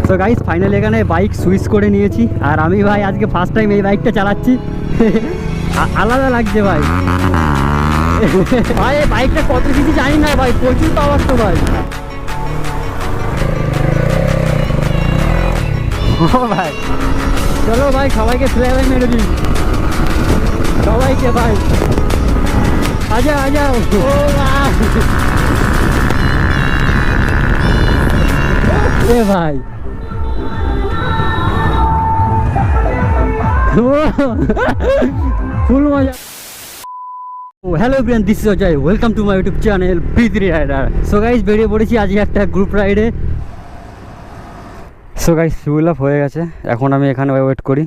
তো guys finally এখানে bike switch করে নিয়েছি আর আমি ভাই আজকে ফার্স্ট টাইম এই বাইকটা চালাচ্ছি। আলাদা লাগছে ভাই। ভাই এই বাইকটা কত কিছু জানি না ভাই, প্রচুর পাওয়ার তো ভাই। ও ভাই চলো ভাই সবাইকে ফ্লেভার মেরে দিই সবাইকে ভাই। আজা আজা ও ভাই ফুল মজা। Hello everyone, this is Ajay, welcome to my YouTube channel B3 rider. So guys বেরিয়ে পড়েছি আজকে একটা গ্রুপ রাইডে। সো গাইস ফুল আপ হয়ে গেছে, এখন আমি এখানে ওয়েট করি।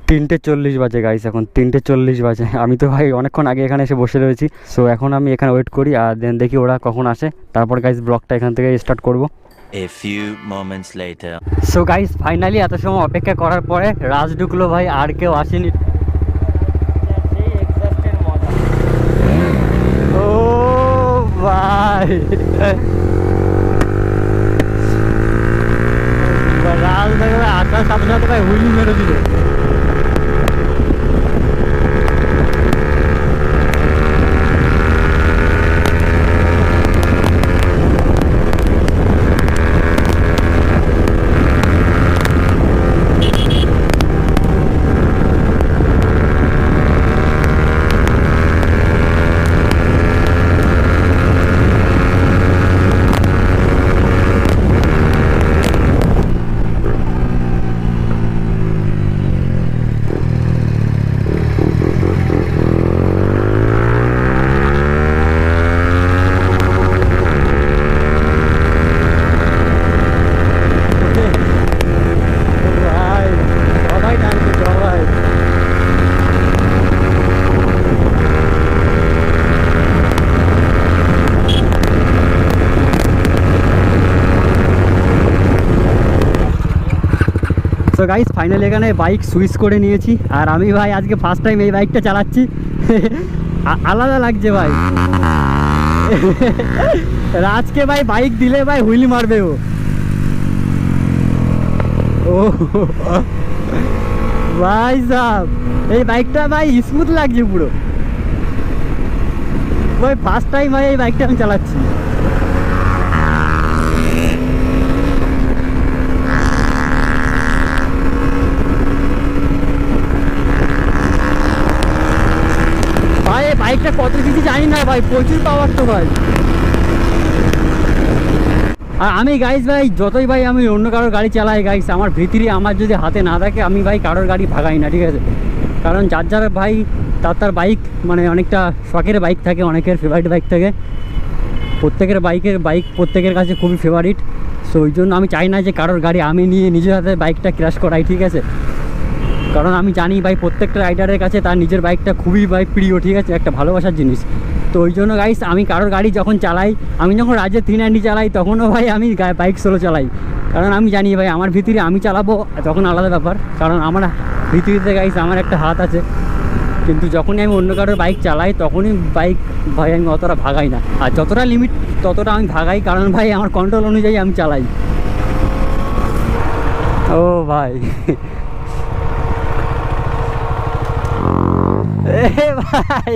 3:40 বাজে গাইস, এখন 3:40 বাজে। আমি তো ভাই অনেকক্ষণ আগে এখানে এসে বসে রয়েছি। সো এখন আমি এখানে ওয়েট করি আর দেন দেখি ওরা কখন আসে, তারপর গাইস ব্লগটা এখান থেকে স্টার্ট করব। A few moments later. So guys finally এত সময় অপেক্ষা করার পরে রাজ ঢুকলো ভাই, আর কেউ আসেনি। ও ভাই রাজ দেখবে আসার সাথে সাথে ভাই হুইলি মেরে দিল। সো গাইস ফাইনালি এখানে বাইক সুইচ করে নিয়েছি আর আমি ভাই আজকে ফার্স্ট টাইম এই বাইকটা চালাচ্ছি। আলাদা লাগছে ভাই। রাজকে ভাই বাইক দিলে ভাই হুইলি মারবে ও। ভাই সাহেব এই বাইকটা ভাই স্মুথ লাগছে পুরো ভাই। ফার্স্ট টাইম ভাই এই বাইকটা আমি চালাচ্ছি। ভাই এই বাইকটা কত কিছু জানি না ভাই, প্রচুর পাওয়ার তো ভাই। আর আমি গাইস ভাই যতই ভাই আমি অন্য কারোর গাড়ি চালাই গাইস, আমার ভিতরে আমার যদি হাতে না থাকে আমি ভাই কারোর গাড়ি ভাগাই না, ঠিক আছে? কারণ যার যার ভাই তার বাইক মানে অনেকটা শখের বাইক থাকে, অনেকের ফেভারিট বাইক থাকে। প্রত্যেকের বাইক প্রত্যেকের কাছে খুবই ফেভারিট। সো ওই জন্য আমি চাই না যে কারোর গাড়ি আমি নিয়ে নিজের হাতে বাইকটা ক্র্যাশ করাই, ঠিক আছে? কারণ আমি জানি ভাই প্রত্যেকটা রাইডারের কাছে তার নিজের বাইকটা খুবই ভাই প্রিয়, ঠিক আছে? একটা ভালোবাসার জিনিস। তো ওই জন্য গাইস আমি কারোর গাড়ি যখন চালাই, আমি যখন রাজ্যের 390 চালাই তখনও ভাই আমি বাইক সোলো চালাই। কারণ আমি জানি ভাই আমার ভিতরে আমি চালাবো তখন আলাদা ব্যাপার, কারণ আমার ভিতরিতে গাইস আমার একটা হাত আছে। কিন্তু যখনই আমি অন্য কারোর বাইক চালাই তখনই বাইক ভাই আমি অতটা ভাগাই না, আর যতটা লিমিট ততটা আমি ভাগাই, কারণ ভাই আমার কন্ট্রোল অনুযায়ী আমি চালাই। ও ভাই ভাই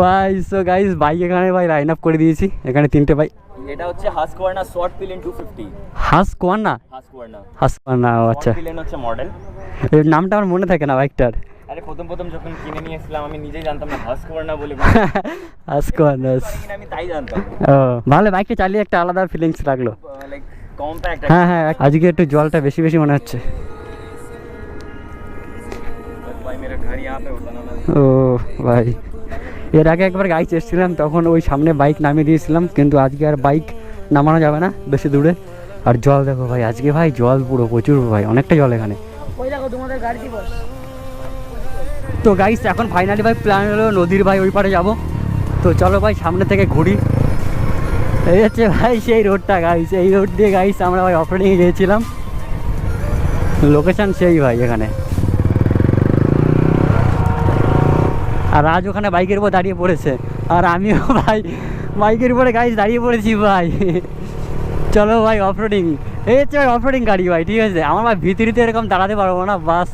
ভাই সো গাইস বাইক এখানে ভাই লাইন আপ করে দিয়েছি, এখানে 3টে বাইক। এটা হচ্ছে হাসকোয়ার্না শর্ট পিলেন 250। হাসকোয়ার্না ও আচ্ছা, শর্ট পিলেন হচ্ছে মডেল। এর নামটা আমার মনে থাকে না বাইকটার। আরে প্রথম যখন কিনে নিয়ে এসেছিলাম আমি নিজেই জানতাম না হাসকোয়ার্না বলে। হাসকোয়ার্না আমি তাই জানতাম। ও ভালো, বাইকটা চালিয়ে একটা আলাদা ফিলিংস লাগলো। Like compact. হ্যাঁ আজকে একটু জলটা বেশি মনে হচ্ছে। ভাই মেরা ঘর यहाँ पे होता ना। ও ভাই এর আগে একবার গাড়ি এসেছিলাম তখন ওই সামনে বাইক নামিয়ে দিয়েছিলাম, কিন্তু আজকে আর বাইক নামানো যাবে না বেশি দূরে। আর জল দেখো ভাই, আজকে ভাই জল পুরো প্রচুর ভাই, অনেকটা জল এখানে। তো গাইস এখন ফাইনালি ভাই প্ল্যান হলো নদীর ভাই ওই পারে যাব। তো চলো ভাই সামনে থেকে ঘুরি। এই হচ্ছে ভাই সেই রোডটা গাইস, এই রোড দিয়ে গাইস আমরা ভাই অফরোডিংয়ে গিয়েছিলাম। লোকেশন সেই ভাই এখানে। আর রাজ ওখানে বাইকের উপর দাঁড়িয়ে পড়েছে আর আমিও ভাই বাইকের উপরে গাইস দাঁড়িয়ে পড়েছি ভাই। চলো ভাই অফরোডিং, এই হচ্ছে ভাই অফরোডিং গাড়ি ভাই, ঠিক আছে। আমার ভাই ভিতরিতে এরকম দাঁড়াতে পারবো না, বাস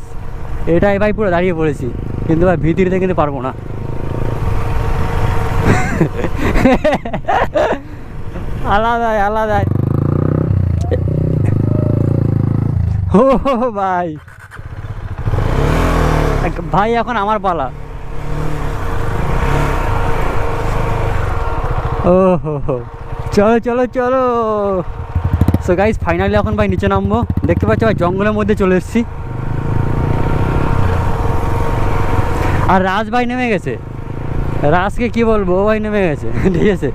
এটাই ভাই পুরো দাঁড়িয়ে পড়েছি, কিন্তু ভাই ভিতরিতে কিন্তু পারবো না। আলাদাই আলাদাই। ও ভাই ভাই এখন আমার পালা। ও হো, চলো চলো চলো। সো গাইস ফাইনালি এখন ভাই নিচে নামবো। দেখতে পাচ্ছ ভাই জঙ্গলের মধ্যে চলে এসেছি, আর রাজ ভাই নেমে গেছে। রাজকে কি বলবো, ও ভাই নেমে গেছে, ঠিক আছে।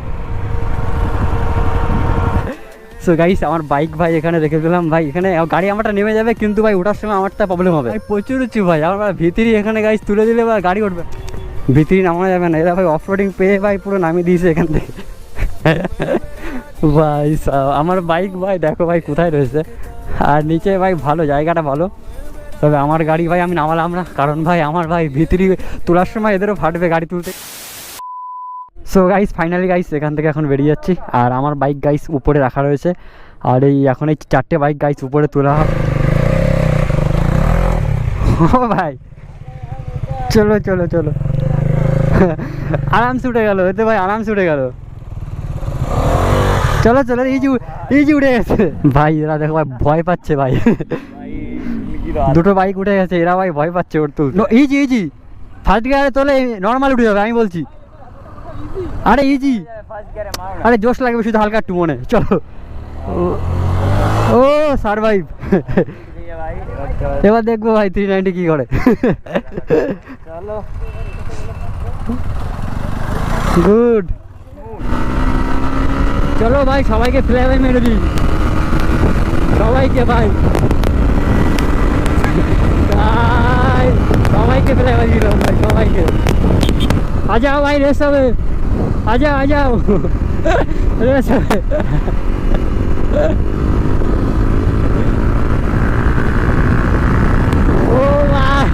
সো গাইস আমার বাইক ভাই এখানে রেখে দিলাম ভাই, এখানে গাড়ি আমারটা নেমে যাবে, কিন্তু ভাই ওঠার সময় আমারটা প্রবলেম হবে। প্রচুর উঁচু ভাই, আমার ভিতরি এখানে গাইস তুলে দিলে ভাই গাড়ি উঠবে, ভিতরি নামানো যাবে না। এরা ভাই অফ রোডিং পেয়ে ভাই পুরো নামিয়ে দিয়েছে এখান থেকে। ভাই আমার বাইক ভাই দেখো ভাই কোথায় রয়েছে, আর নিচে ভাই ভালো জায়গাটা ভালো, তবে আমার গাড়ি ভাই আমি নামালাম না, কারণ ভাই আমার ভাই ভিতরি তোলার সময় এদেরও ফাটবে গাড়ি তুলতে। সো গাইস ফাইনালি গাইস এখান থেকে এখন বেরিয়ে যাচ্ছি, আর আমার বাইক গাইস উপরে রাখা রয়েছে, আর এই এখন এই 4টে বাইক গাইস উপরে তোলা হবে। ও ভাই চলো চলো চলো, আরামসে উঠে গেল এতে ভাই, আরামসে উঠে গেল। চলো চলো, ইজি উঠে গেছে ভাই। এরা দেখো ভাই ভয় পাচ্ছে ভাই, দুটো বাইক উঠে গেছে, এরা ভাই ভয় পাচ্ছে ওর তুল। ইজি ইজি ফার্স্ট গিয়ারে তোলে নর্মাল উঠে যাবে, আমি বলছি। আরে ইজি, আরে জোশ লাগবে শুধু হালকা একটু মনে। চলো ও সারভাইভ। এবার দেখবো ভাই 390 কি করে। গুড, চলো ভাই সবাইকে ফ্লেভার মেরে দিই, সবাইকে ভাই ভাই সবাইকে ফ্লেভার দিলাম ভাই, সবাইকে। आ जाओ भाई रेस হবে, आ जाओ रेस হবে। ও ভাই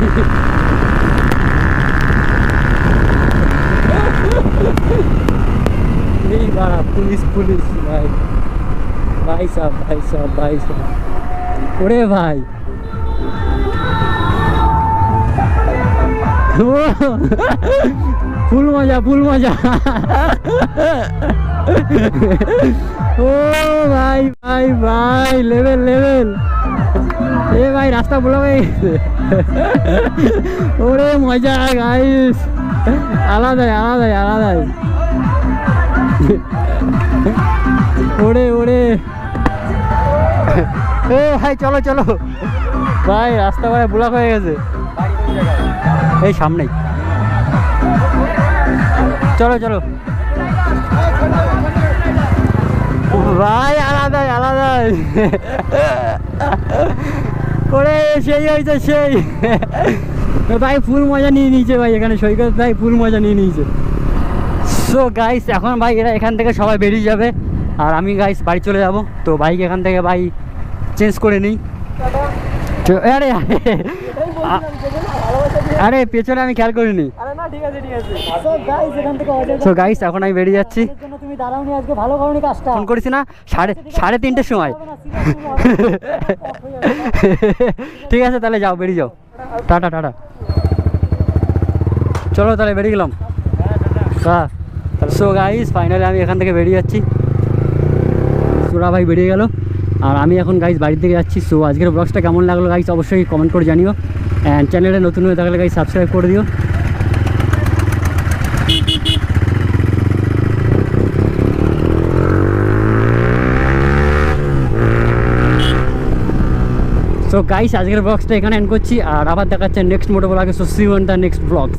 এই বাড়া পুলিশ পুলিশ ভাই, ভাই সাহেব ভাই সাহেব ভাই সাহেব, ওরে ভাই ফুল মজা ফুল মজা। ও ভাই ভাই ভাই লেভেল লেভেল, এ ভাই রাস্তা ব্লক হয়ে গেছে। ওরে মজা গাইস, আলাদাই আলাদাই আলাদাই। ওরে ওরে ও ভাই চলো চলো ভাই, রাস্তা ভাই ব্লক হয়ে গেছে, এই সামনেই। চলো চলো ভাই, আলাদাই আলাদাই। ওরে সেই হয়েছে সেই ভাই, ফুল মজা নিয়ে নিয়েছে ভাই এখানে সৈকত ভাই, ফুল মজা নিয়ে নিয়েছে। সো গাইস এখন ভাই এরা এখান থেকে সবাই বেরিয়ে যাবে, আর আমি গাইস বাড়ি চলে যাব। তো বাইক এখান থেকে ভাই চেঞ্জ করে নিই। আরে আরে পেছনে আমি খেয়াল করিনি। সো গাইস এখন আমি বেরিয়ে যাচ্ছি। তুমি দাঁড়াওনি আজকে, ভালো করনি কাজটা, ফোন করেছি না 3:30-র সময়। ঠিক আছে তাহলে যাও, বেরিয়ে যাও, টাটা টাটা। চলো তাহলে বেরিয়ে গেলাম। হ্যাঁ সো গাইস ফাইনালি আমি এখান থেকে বেরিয়ে যাচ্ছি, সোরা ভাই বেরিয়ে গেল, আর আমি এখন গাইস বাড়ির দিকে যাচ্ছি। সো আজকের ব্লগটা কেমন লাগলো গাইস অবশ্যই কমেন্ট করে জানিও, অ্যান্ড চ্যানেলে নতুন হয়ে থাকলে গাইস সাবস্ক্রাইব করে দিও। সো গাইস আজকের ব্লগটা এখানে এন্ড করছি, আর আবার দেখাচ্ছে নেক্সট মোটো ব্লগে। So see you in the next blog.